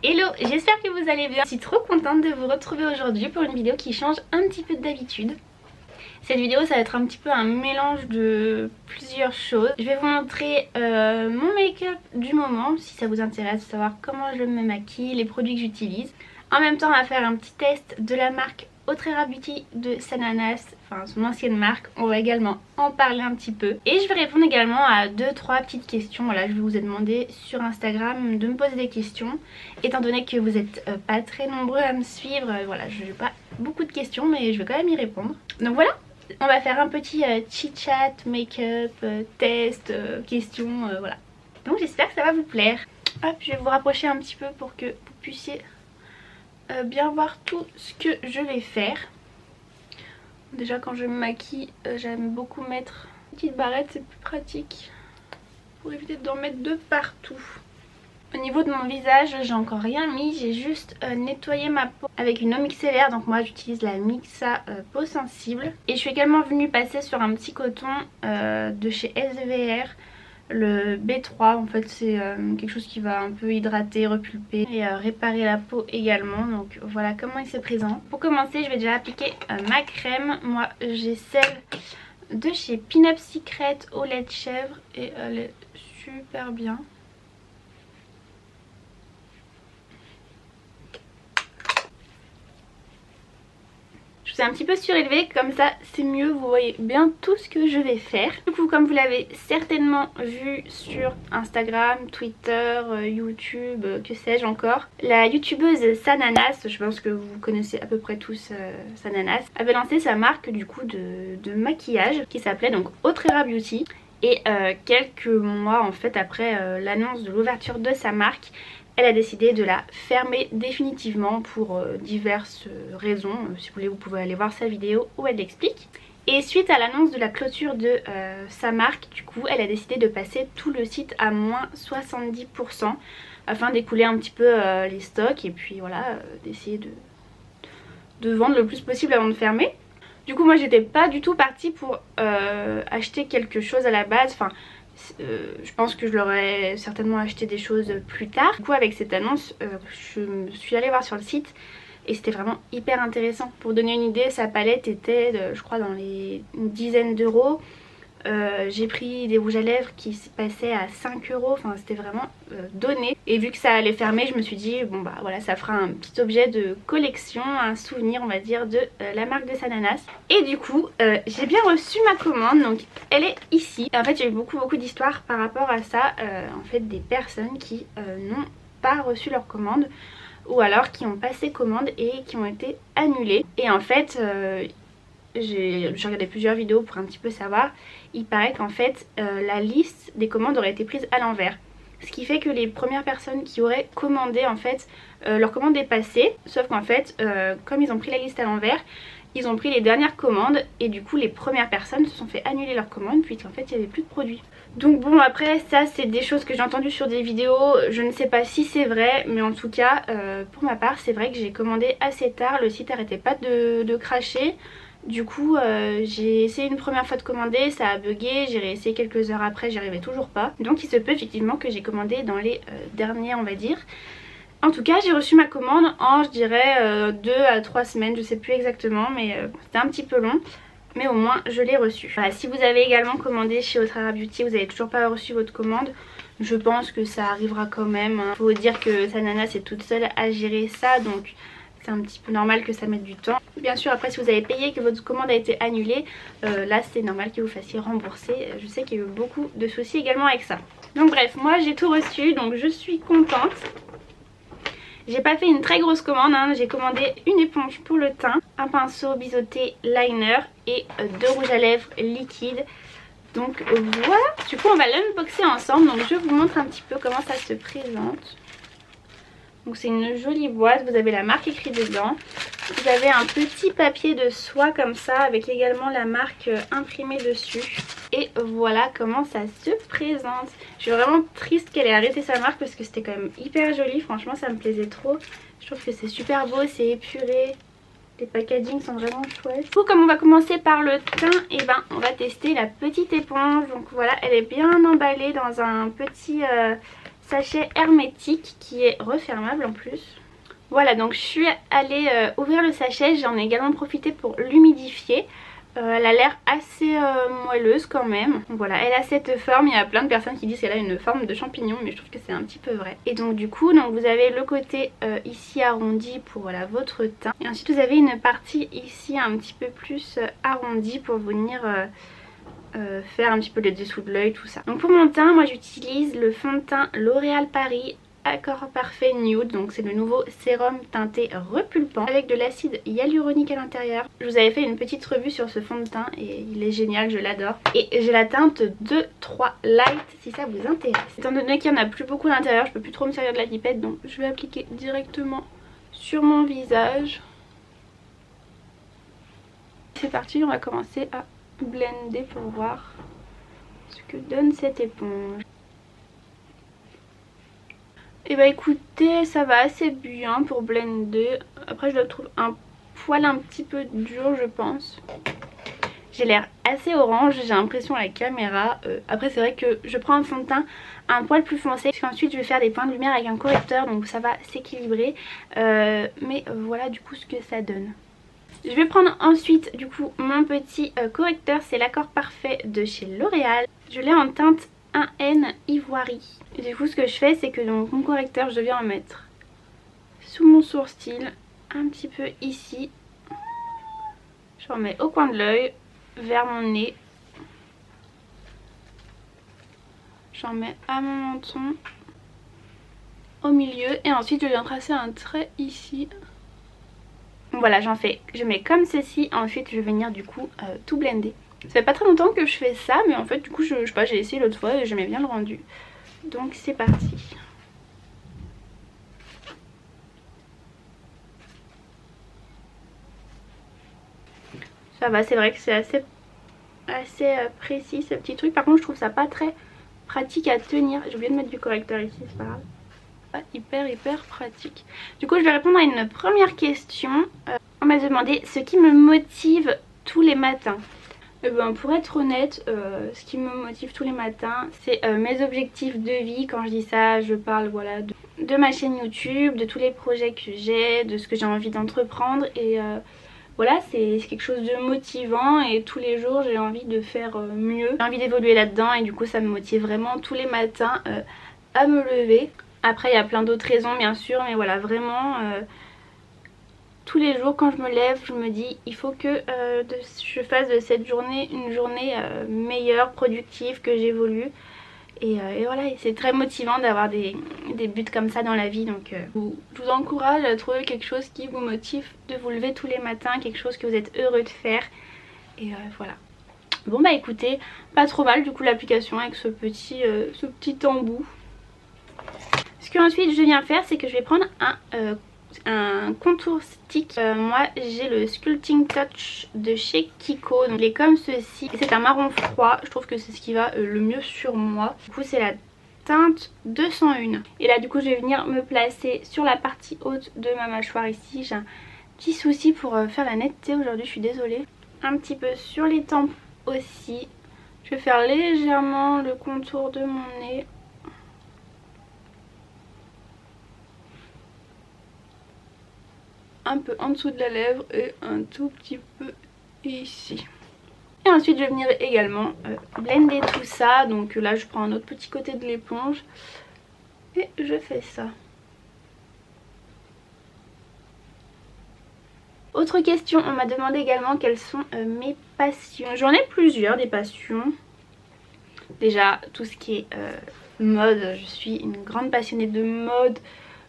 Hello, j'espère que vous allez bien. Je suis trop contente de vous retrouver aujourd'hui pour une vidéo qui change un petit peu d'habitude. Cette vidéo ça va être un petit peu un mélange de plusieurs choses. Je vais vous montrer mon make-up du moment si ça vous intéresse de savoir comment je me maquille, les produits que j'utilise. En même temps on va faire un petit test de la marque Autrera Beauty de Sananas, enfin son ancienne marque. On va également en parler un petit peu. Et je vais répondre également à 2-3 petites questions. Voilà, je vous ai demandé sur Instagram de me poser des questions. Étant donné que vous êtes pas très nombreux à me suivre, voilà, je n'ai pas beaucoup de questions mais je vais quand même y répondre. Donc voilà, on va faire un petit chit-chat, make-up, test, questions, voilà. Donc j'espère que ça va vous plaire. Hop, je vais vous rapprocher un petit peu pour que vous puissiez bien voir tout ce que je vais faire. Déjà quand je me maquille, j'aime beaucoup mettre une petite barrette, c'est plus pratique pour éviter d'en mettre de partout. Au niveau de mon visage, j'ai encore rien mis, j'ai juste nettoyé ma peau avec une eau micellaire. Donc moi j'utilise la Mixa peau sensible. Et je suis également venue passer sur un petit coton de chez SVR. Le B3, en fait c'est quelque chose qui va un peu hydrater, repulper et réparer la peau également. Donc voilà comment il se présente. Pour commencer je vais déjà appliquer ma crème. Moi j'ai celle de chez Pin Up Secret au lait de chèvre et elle est super bien. Je vous ai un petit peu surélevé, comme ça c'est mieux, vous voyez bien tout ce que je vais faire. Du coup comme vous l'avez certainement vu sur Instagram, Twitter, YouTube, que sais-je encore, la youtubeuse Sananas, je pense que vous connaissez à peu près tous Sananas, avait lancé sa marque du coup de maquillage qui s'appelait donc Autrera Beauty. Et quelques mois en fait après l'annonce de l'ouverture de sa marque, elle a décidé de la fermer définitivement pour diverses raisons. Si vous voulez vous pouvez aller voir sa vidéo où elle l'explique. Et suite à l'annonce de la clôture de sa marque, du coup elle a décidé de passer tout le site à moins 70% afin d'écouler un petit peu les stocks et puis voilà d'essayer de vendre le plus possible avant de fermer. Du coup moi j'étais pas du tout partie pour acheter quelque chose à la base, enfin je pense que je leur ai certainement acheté des choses plus tard. Du coup avec cette annonce je me suis allée voir sur le site et c'était vraiment hyper intéressant. Pour vous donner une idée, sa palette était je crois dans les dizaines d'euros. J'ai pris des rouges à lèvres qui passaient à 5 €, enfin c'était vraiment donné. Et vu que ça allait fermer, je me suis dit bon bah voilà, ça fera un petit objet de collection, un souvenir on va dire de la marque de Sananas. Et du coup j'ai bien reçu ma commande, donc elle est ici. Et en fait j'ai eu beaucoup d'histoires par rapport à ça, en fait des personnes qui n'ont pas reçu leur commande ou alors qui ont passé commande et qui ont été annulées. Et en fait j'ai regardé plusieurs vidéos pour un petit peu savoir. Il paraît qu'en fait la liste des commandes aurait été prise à l'envers, ce qui fait que les premières personnes qui auraient commandé en fait leur commande est passée, sauf qu'en fait comme ils ont pris la liste à l'envers, ils ont pris les dernières commandes et du coup les premières personnes se sont fait annuler leur commande puisqu'en fait il n'y avait plus de produits. Donc bon, après ça c'est des choses que j'ai entendues sur des vidéos, je ne sais pas si c'est vrai, mais en tout cas pour ma part c'est vrai que j'ai commandé assez tard, le site n'arrêtait pas de cracher. Du coup j'ai essayé une première fois de commander, ça a bugué, j'ai réessayé quelques heures après, j'y arrivais toujours pas. Donc il se peut effectivement que j'ai commandé dans les derniers on va dire. En tout cas j'ai reçu ma commande en je dirais 2 à 3 semaines, je sais plus exactement, mais c'était un petit peu long. Mais au moins je l'ai reçu. Voilà, si vous avez également commandé chez Autrera Beauty, vous n'avez toujours pas reçu votre commande, je pense que ça arrivera quand même. Faut dire que Sananas est toute seule à gérer ça, donc c'est un petit peu normal que ça mette du temps. Bien sûr après si vous avez payé, que votre commande a été annulée, là c'est normal que vous fassiez rembourser. Je sais qu'il y a eu beaucoup de soucis également avec ça. Donc bref, moi j'ai tout reçu, donc je suis contente. J'ai pas fait une très grosse commande, hein. J'ai commandé une éponge pour le teint, un pinceau biseauté liner et 2 rouges à lèvres liquides. Donc voilà, du coup on va l'unboxer ensemble, donc je vous montre un petit peu comment ça se présente. Donc c'est une jolie boîte, vous avez la marque écrite dedans. Vous avez un petit papier de soie comme ça avec également la marque imprimée dessus. Et voilà comment ça se présente. Je suis vraiment triste qu'elle ait arrêté sa marque parce que c'était quand même hyper joli. Franchement ça me plaisait trop. Je trouve que c'est super beau, c'est épuré. Les packagings sont vraiment chouettes. Du coup comme on va commencer par le teint, et ben on va tester la petite éponge. Donc voilà, elle est bien emballée dans un petit sachet hermétique qui est refermable en plus. Voilà, donc je suis allée ouvrir le sachet, j'en ai également profité pour l'humidifier. Elle a l'air assez moelleuse quand même. Donc voilà, elle a cette forme, il y a plein de personnes qui disent qu'elle a une forme de champignon, mais je trouve que c'est un petit peu vrai. Et donc du coup, donc vous avez le côté ici arrondi pour voilà, votre teint. Et ensuite vous avez une partie ici un petit peu plus arrondie pour venir faire un petit peu le dessous de l'œil, tout ça. Donc pour mon teint, moi j'utilise le fond de teint L'Oréal Paris Accord Parfait Nude, donc c'est le nouveau sérum teinté repulpant avec de l'acide hyaluronique à l'intérieur. Je vous avais fait une petite revue sur ce fond de teint et il est génial, je l'adore. Et j'ai la teinte 2-3 Light si ça vous intéresse. Étant donné qu'il n'y en a plus beaucoup à l'intérieur, je peux plus trop me servir de la pipette, donc je vais appliquer directement sur mon visage. C'est parti, on va commencer à blender pour voir ce que donne cette éponge. Et bah écoutez, ça va assez bien pour blender. Après je le trouve un poil un petit peu dur je pense. J'ai l'air assez orange, j'ai l'impression à la caméra. Après c'est vrai que je prends un fond de teint un poil plus foncé. Parce qu'ensuite je vais faire des points de lumière avec un correcteur, donc ça va s'équilibrer. Mais voilà du coup ce que ça donne. Je vais prendre ensuite du coup mon petit correcteur, c'est l'Accord Parfait de chez L'Oréal. Je l'ai en teinte 1N Ivoirie. Et du coup ce que je fais c'est que donc mon correcteur je viens en mettre sous mon sourcil, un petit peu ici. J'en mets au coin de l'œil, vers mon nez. J'en mets à mon menton, au milieu et ensuite je viens tracer un trait ici. Voilà, je mets comme ceci, ensuite je vais venir du coup tout blender. Ça fait pas très longtemps que je fais ça, mais en fait du coup je sais pas, j'ai essayé l'autre fois et j'aimais bien le rendu. Donc c'est parti. Ça va, c'est vrai que c'est assez précis ce petit truc. Par contre je trouve ça pas très pratique à tenir. J'ai oublié de mettre du correcteur ici, c'est pas grave. Pas hyper pratique. Du coup je vais répondre à une première question. On m'a demandé ce qui me motive tous les matins. Et ben, pour être honnête, ce qui me motive tous les matins, c'est mes objectifs de vie. Quand je dis ça, je parle voilà, de ma chaîne YouTube, de tous les projets que j'ai, de ce que j'ai envie d'entreprendre. Et voilà, c'est quelque chose de motivant et tous les jours j'ai envie de faire mieux. J'ai envie d'évoluer là-dedans et du coup ça me motive vraiment tous les matins à me lever. Après il y a plein d'autres raisons bien sûr, mais voilà vraiment... tous les jours quand je me lève je me dis il faut que je fasse de cette journée une journée meilleure, productive, que j'évolue et voilà, c'est très motivant d'avoir des buts comme ça dans la vie. Donc je vous encourage à trouver quelque chose qui vous motive, de vous lever tous les matins, quelque chose que vous êtes heureux de faire et voilà. Bon bah écoutez, pas trop mal du coup l'application avec ce petit embout. Ce que ensuite je viens faire c'est que je vais prendre un contour stick. Moi j'ai le Sculpting Touch de chez Kiko, donc il est comme ceci, c'est un marron froid, je trouve que c'est ce qui va le mieux sur moi. Du coup c'est la teinte 201 et là du coup je vais venir me placer sur la partie haute de ma mâchoire ici. J'ai un petit souci pour faire la netteté aujourd'hui, je suis désolée. Un petit peu sur les tempes aussi. Je vais faire légèrement le contour de mon nez. Un peu en dessous de la lèvre et un tout petit peu ici. Et ensuite je vais venir également blender tout ça. Donc là je prends un autre petit côté de l'éponge et je fais ça. Autre question, on m'a demandé également quelles sont mes passions. J'en ai plusieurs des passions. Déjà tout ce qui est mode, je suis une grande passionnée de mode,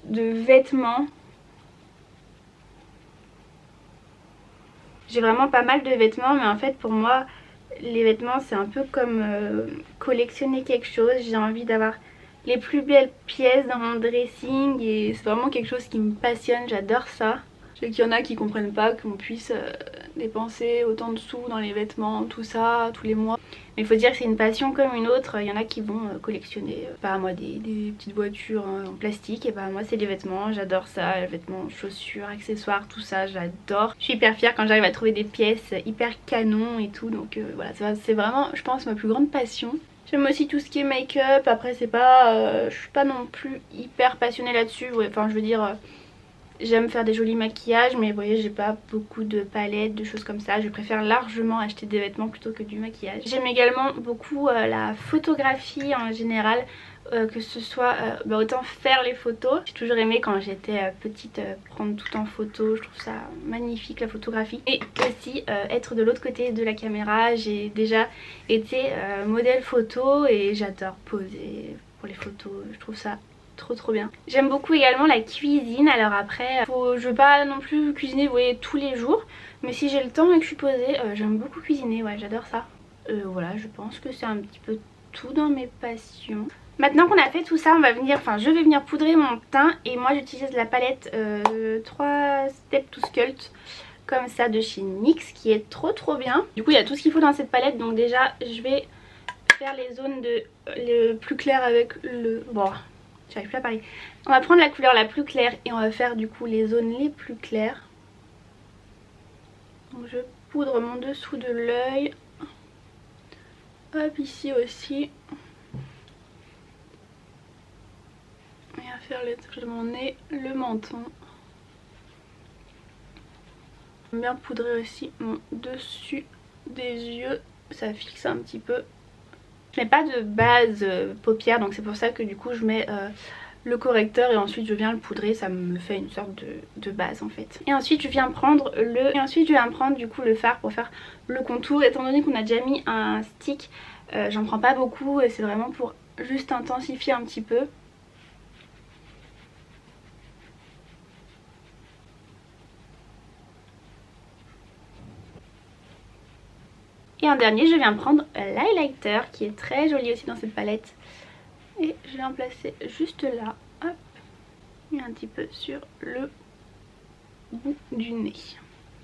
de vêtements. J'ai vraiment pas mal de vêtements, mais en fait pour moi les vêtements c'est un peu comme collectionner quelque chose. J'ai envie d'avoir les plus belles pièces dans mon dressing et c'est vraiment quelque chose qui me passionne, j'adore ça. Je sais qu'il y en a qui comprennent pas qu'on puisse dépenser autant de sous dans les vêtements, tout ça, tous les mois. Mais il faut dire que c'est une passion comme une autre. Il y en a qui vont collectionner, pas moi, des petites voitures en plastique. Et bah moi c'est les vêtements, j'adore ça. Les vêtements, chaussures, accessoires, tout ça, j'adore. Je suis hyper fière quand j'arrive à trouver des pièces hyper canon et tout. Donc voilà, c'est vraiment, je pense, ma plus grande passion. J'aime aussi tout ce qui est make-up. Après c'est pas, je suis pas non plus hyper passionnée là-dessus. Ouais, enfin je veux dire, j'aime faire des jolis maquillages, mais vous voyez j'ai pas beaucoup de palettes, de choses comme ça. Je préfère largement acheter des vêtements plutôt que du maquillage. J'aime également beaucoup la photographie en général. Que ce soit autant faire les photos. J'ai toujours aimé quand j'étais petite prendre tout en photo, je trouve ça magnifique la photographie. Et aussi être de l'autre côté de la caméra. J'ai déjà été modèle photo et j'adore poser pour les photos, je trouve ça trop bien. J'aime beaucoup également la cuisine. Alors après je veux pas non plus cuisiner vous voyez tous les jours, mais si j'ai le temps et que je suis posée, j'aime beaucoup cuisiner, ouais j'adore ça. Voilà, je pense que c'est un petit peu tout dans mes passions. Maintenant qu'on a fait tout ça, on va venir, enfin je vais venir poudrer mon teint. Et moi j'utilise la palette 3 Step to Sculpt comme ça de chez NYX qui est trop bien. Du coup il y a tout ce qu'il faut dans cette palette. Donc déjà je vais faire les zones le plus clair avec le... Bon, j'arrive plus à parler. On va prendre la couleur la plus claire et on va faire du coup les zones les plus claires. Donc je poudre mon dessous de l'œil. Hop, ici aussi. Et à faire les traits de mon nez, le menton. J'aime bien poudrer aussi mon dessus des yeux, ça fixe un petit peu. Je mets pas de base paupière, donc c'est pour ça que du coup je mets le correcteur et ensuite je viens le poudrer, ça me fait une sorte de base en fait. Et ensuite je viens prendre du coup le fard pour faire le contour. Étant donné qu'on a déjà mis un stick, j'en prends pas beaucoup et c'est vraiment pour juste intensifier un petit peu. Et en dernier je viens prendre l'highlighter qui est très joli aussi dans cette palette. Et je vais en placer juste là, hop, et un petit peu sur le bout du nez.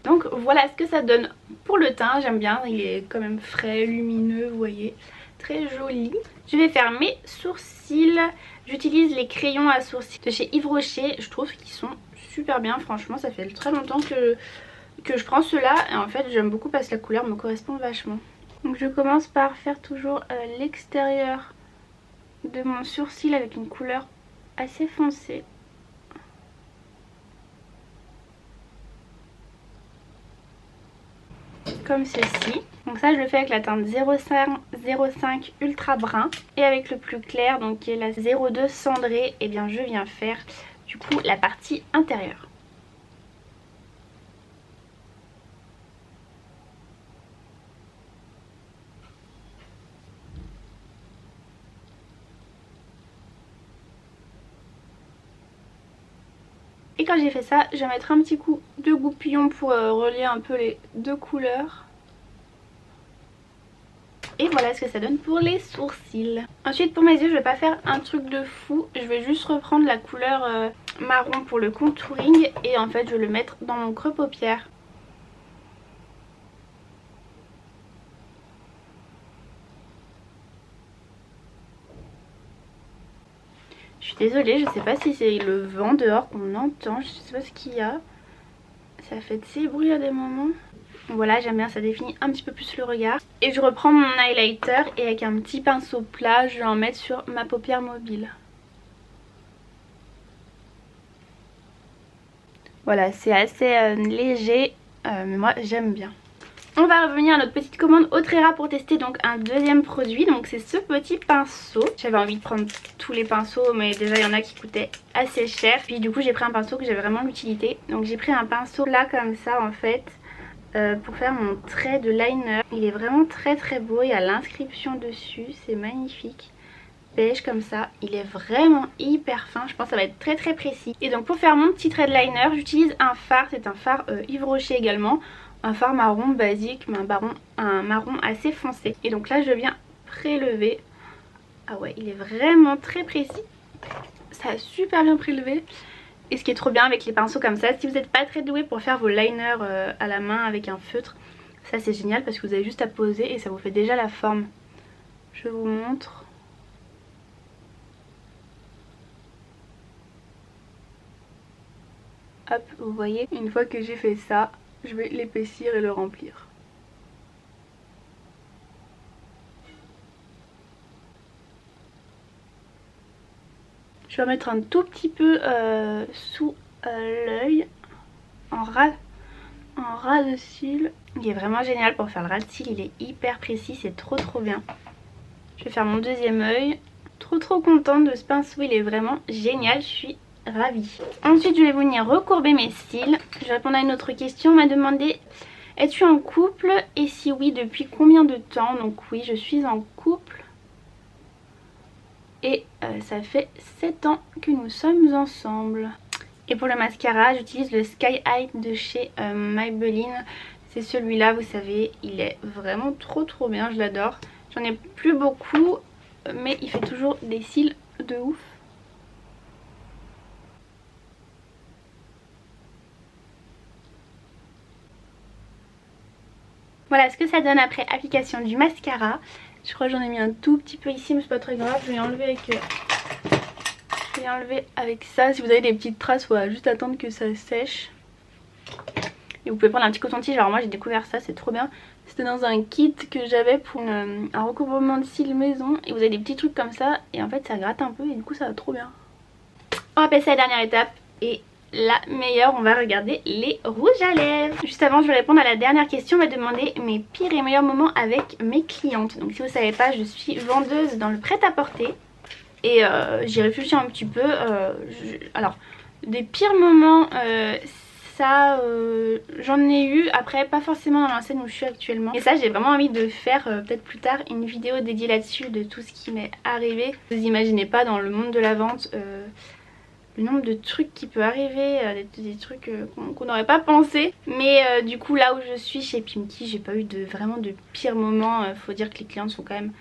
Donc voilà ce que ça donne pour le teint, j'aime bien, il est quand même frais, lumineux, vous voyez, très joli. Je vais faire mes sourcils, j'utilise les crayons à sourcils de chez Yves Rocher, je trouve qu'ils sont super bien, franchement ça fait très longtemps que je prends ceux-là et en fait j'aime beaucoup parce que la couleur me correspond vachement. Donc je commence par faire toujours l'extérieur de mon sourcil avec une couleur assez foncée. Comme ceci. Donc ça je le fais avec la teinte 05 Ultra Brun et avec le plus clair donc qui est la 02 Cendré. Et bien je viens faire du coup la partie intérieure. Et quand j'ai fait ça, je vais mettre un petit coup de goupillon pour relier un peu les deux couleurs. Et voilà ce que ça donne pour les sourcils. Ensuite pour mes yeux je vais pas faire un truc de fou. Je vais juste reprendre la couleur marron pour le contouring. Et en fait je vais le mettre dans mon creux paupière. Je suis désolée, je sais pas si c'est le vent dehors qu'on entend. Je sais pas ce qu'il y a. Ça fait de ces bruits à des moments. Voilà, j'aime bien, ça définit un petit peu plus le regard. Et je reprends mon highlighter et avec un petit pinceau plat, je vais en mettre sur ma paupière mobile. Voilà, c'est assez léger, mais moi j'aime bien. On va revenir à notre petite commande Autrera pour tester donc un deuxième produit. Donc c'est ce petit pinceau. J'avais envie de prendre tous les pinceaux mais déjà il y en a qui coûtaient assez cher. Puis du coup j'ai pris un pinceau que j'avais vraiment l'utilité. Donc j'ai pris un pinceau là comme ça en fait. Pour faire mon trait de liner. Il est vraiment très beau, il y a l'inscription dessus, c'est magnifique. Beige comme ça, il est vraiment hyper fin, je pense que ça va être très précis. Et donc pour faire mon petit trait de liner, j'utilise un fard, c'est un fard Yves Rocher également. Un fard marron basique, mais un marron assez foncé. Et donc là je viens prélever. Ah ouais, il est vraiment très précis. Ça a super bien prélevé. Et ce qui est trop bien avec les pinceaux comme ça, si vous n'êtes pas très doué pour faire vos liners à la main avec un feutre, ça c'est génial parce que vous avez juste à poser et ça vous fait déjà la forme. Je vous montre. Hop, vous voyez, une fois que j'ai fait ça, je vais l'épaissir et le remplir. Je vais en mettre un tout petit peu sous l'œil en ras de cils. Il est vraiment génial pour faire le ras de cils, il est hyper précis, c'est trop bien. Je vais faire mon deuxième œil. Trop contente de ce pinceau, il est vraiment génial, je suis ravie. Ensuite je vais venir recourber mes cils. Je vais répondre à une autre question. On m'a demandé: es-tu en couple? Et si oui, depuis combien de temps? Donc oui, je suis en couple. Et ça fait 7 ans que nous sommes ensemble. Et pour le mascara, j'utilise le Sky High de chez Maybelline. C'est celui-là, vous savez, il est vraiment trop bien, je l'adore. J'en ai plus beaucoup, mais il fait toujours des cils de ouf. Voilà ce que ça donne après application du mascara. Je crois que j'en ai mis un tout petit peu ici, mais c'est pas très grave. Je vais enlever avec ça. Si vous avez des petites traces, voilà, juste attendre que ça sèche. Et vous pouvez prendre un petit coton-tige. Alors moi j'ai découvert ça, c'est trop bien. C'était dans un kit que j'avais pour un recouvrement de cils maison. Et vous avez des petits trucs comme ça. Et en fait ça gratte un peu et du coup ça va trop bien. On va passer à la dernière étape. Et la meilleure, on va regarder les rouges à lèvres. Juste avant je vais répondre à la dernière question. On m'a demandé mes pires et meilleurs moments avec mes clientes. Donc si vous savez pas, je suis vendeuse dans le prêt-à-porter. Et j'y réfléchis un petit peu. Alors des pires moments, ça j'en ai eu. Après pas forcément dans l'enseigne où je suis actuellement. Et ça j'ai vraiment envie de faire peut-être plus tard une vidéo dédiée là-dessus, de tout ce qui m'est arrivé. Vous imaginez pas dans le monde de la vente le nombre de trucs qui peut arriver, des trucs qu'on n'aurait pas pensé. Mais du coup là où je suis chez Pimkie, j'ai pas eu vraiment de pires moments. Faut dire que les clientes sont quand même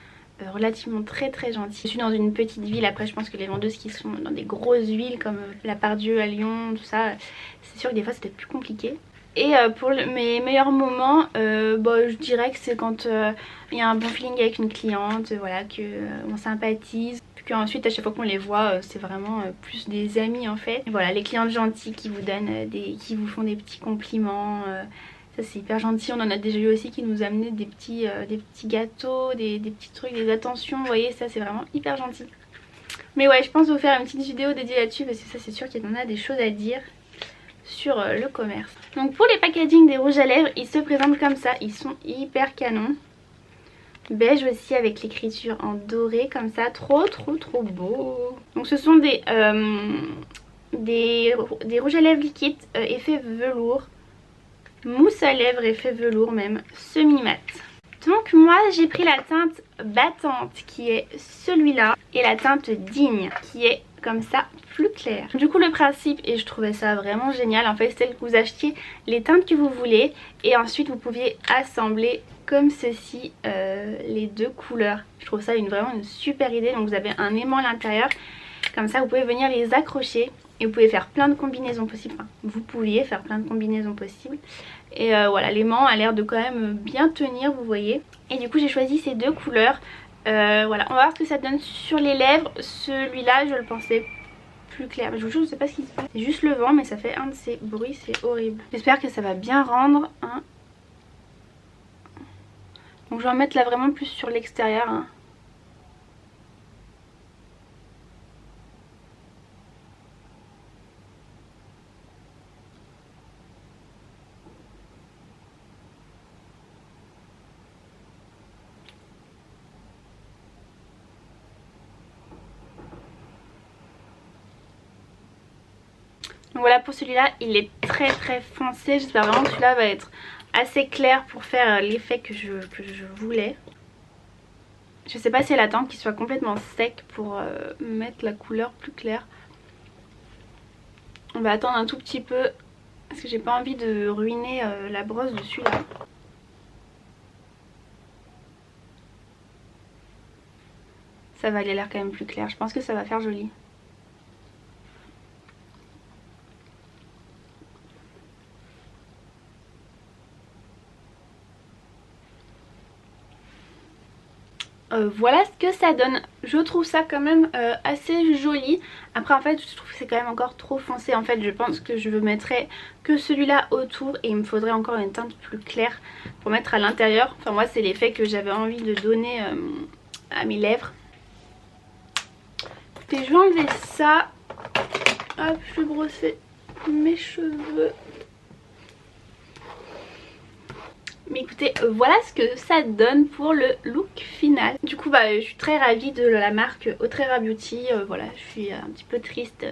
relativement très gentilles. Je suis dans une petite ville, après je pense que les vendeuses qui sont dans des grosses villes comme la Part-Dieu à Lyon, tout ça, c'est sûr que des fois c'était plus compliqué. Et pour mes meilleurs moments, je dirais que c'est quand il y a un bon feeling avec une cliente, voilà, qu'on sympathise. Puis ensuite à chaque fois qu'on les voit, c'est vraiment plus des amis en fait. Et voilà, les clientes gentilles qui vous donnent qui vous font des petits compliments. Ça c'est hyper gentil. On en a déjà eu aussi qui nous amenaient des petits gâteaux, des petits trucs, des attentions. Vous voyez, ça c'est vraiment hyper gentil. Mais ouais, je pense vous faire une petite vidéo dédiée là-dessus parce que ça c'est sûr qu'il y en a des choses à dire sur le commerce. Donc pour les packaging des rouges à lèvres, ils se présentent comme ça. Ils sont hyper canons. Beige aussi avec l'écriture en doré comme ça. Trop beau. Donc ce sont des rouges à lèvres liquides effet velours. Mousse à lèvres effet velours même, semi-mat. Donc moi j'ai pris la teinte battante qui est celui-là et la teinte digne qui est comme ça plus claire. Du coup le principe, et je trouvais ça vraiment génial, en fait c'est que vous achetiez les teintes que vous voulez et ensuite vous pouviez assembler comme ceci les deux couleurs. Je trouve ça vraiment une super idée. Donc vous avez un aimant à l'intérieur, comme ça vous pouvez venir les accrocher. Et vous pouvez faire plein de combinaisons possibles. Enfin, vous pouviez faire plein de combinaisons possibles. Et voilà, l'aimant a l'air de quand même bien tenir, vous voyez. Et du coup, j'ai choisi ces deux couleurs. Voilà, on va voir ce que ça donne sur les lèvres. Celui-là, je le pensais plus clair. Je vous jure, je sais pas ce qui se passe. C'est juste le vent, mais ça fait un de ces bruits, c'est horrible. J'espère que ça va bien rendre. Hein. Donc je vais en mettre là vraiment plus sur l'extérieur. Hein. Donc voilà pour celui-là, il est très foncé. J'espère vraiment que celui-là va être assez clair pour faire l'effet que je voulais. Je sais pas si elle attend qu'il soit complètement sec pour mettre la couleur plus claire. On va attendre un tout petit peu parce que j'ai pas envie de ruiner la brosse dessus là. Ça va, il a l'air quand même plus clair. Je pense que ça va faire joli. Voilà ce que ça donne. Je trouve ça quand même assez joli. Après en fait je trouve que c'est quand même encore trop foncé. En fait je pense que je mettrais que celui-là autour et il me faudrait encore une teinte plus claire pour mettre à l'intérieur. Enfin moi c'est l'effet que j'avais envie de donner à mes lèvres. Puis je vais enlever ça. Hop, je vais brosser mes cheveux. Mais écoutez, voilà ce que ça donne pour le look final. Du coup je suis très ravie de la marque Autrera Beauty. Voilà, je suis un petit peu triste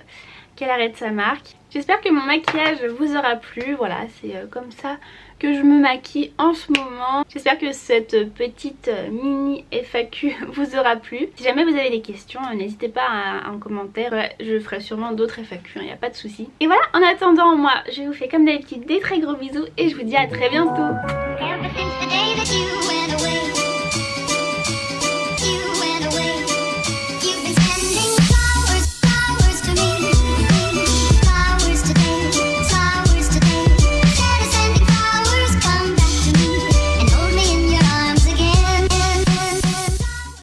qu'elle arrête sa marque. J'espère que mon maquillage vous aura plu. Voilà, c'est comme ça que je me maquille en ce moment. J'espère que cette petite mini FAQ vous aura plu. Si jamais vous avez des questions, n'hésitez pas en commentaire. Ouais, je ferai sûrement d'autres FAQ, il n'y a pas de souci. Et voilà, en attendant, moi je vous fais comme d'habitude des très gros bisous et je vous dis à très bientôt.